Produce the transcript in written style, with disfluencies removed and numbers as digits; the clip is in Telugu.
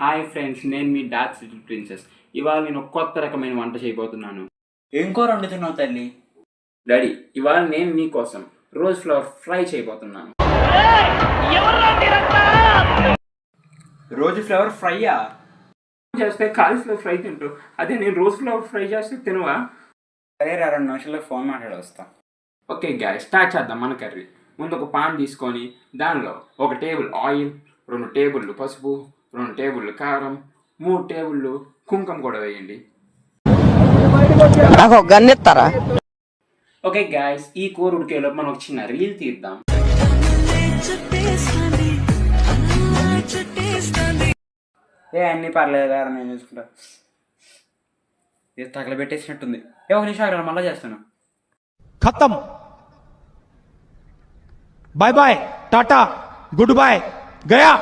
హాయ్ ఫ్రెండ్స్, నేను మీ డార్క్ లిటిల్ ప్రిన్సెస్. ఇవాళ నేను ఒక కొత్త రకమైన వంట చేయబోతున్నాను. ఏం కూర వండుతున్నావు తల్లి? డాడీ, ఇవాళ నేను మీకోసం రోజ్ ఫ్లవర్ ఫ్రై చేయబోతున్నాను. రోజు ఫ్లవర్ ఫ్రైయా? చేస్తే కాలీఫ్లవర్ ఫ్రై తింటూ, అదే నేను రోజ్ ఫ్లవర్ ఫ్రై చేస్తే తినవా? సరే రా, 2 నిమిషాల్లో ఫోన్ మాట్లాడి వస్తా. ఓకే గాయ్, స్టార్ట్ చేద్దాం మన కర్రీ. ముందు ఒక పాన్ తీసుకొని దానిలో 1 టేబుల్ ఆయిల్, 2 టేబుల్లు పసుపు, 2 టేబుల్లు కారం, 3 టేబుల్లు కుంకుమ కూడా వేయండి. నాకు గన్నెత్తారా? ఓకే గాయస్, ఈ కూర ఉడికేలోపు మనం ఒక చిన్న రీల్ తీద్దాం. అన్నీ పర్లేదు రా, నేను చూసుకుంటా. ఇది తగలబెట్టేసినట్టుంది. 1 నిమిషం ఆగరా, మళ్ళీ చేస్తాను. खत्म। Bye bye, tata, goodbye, गया।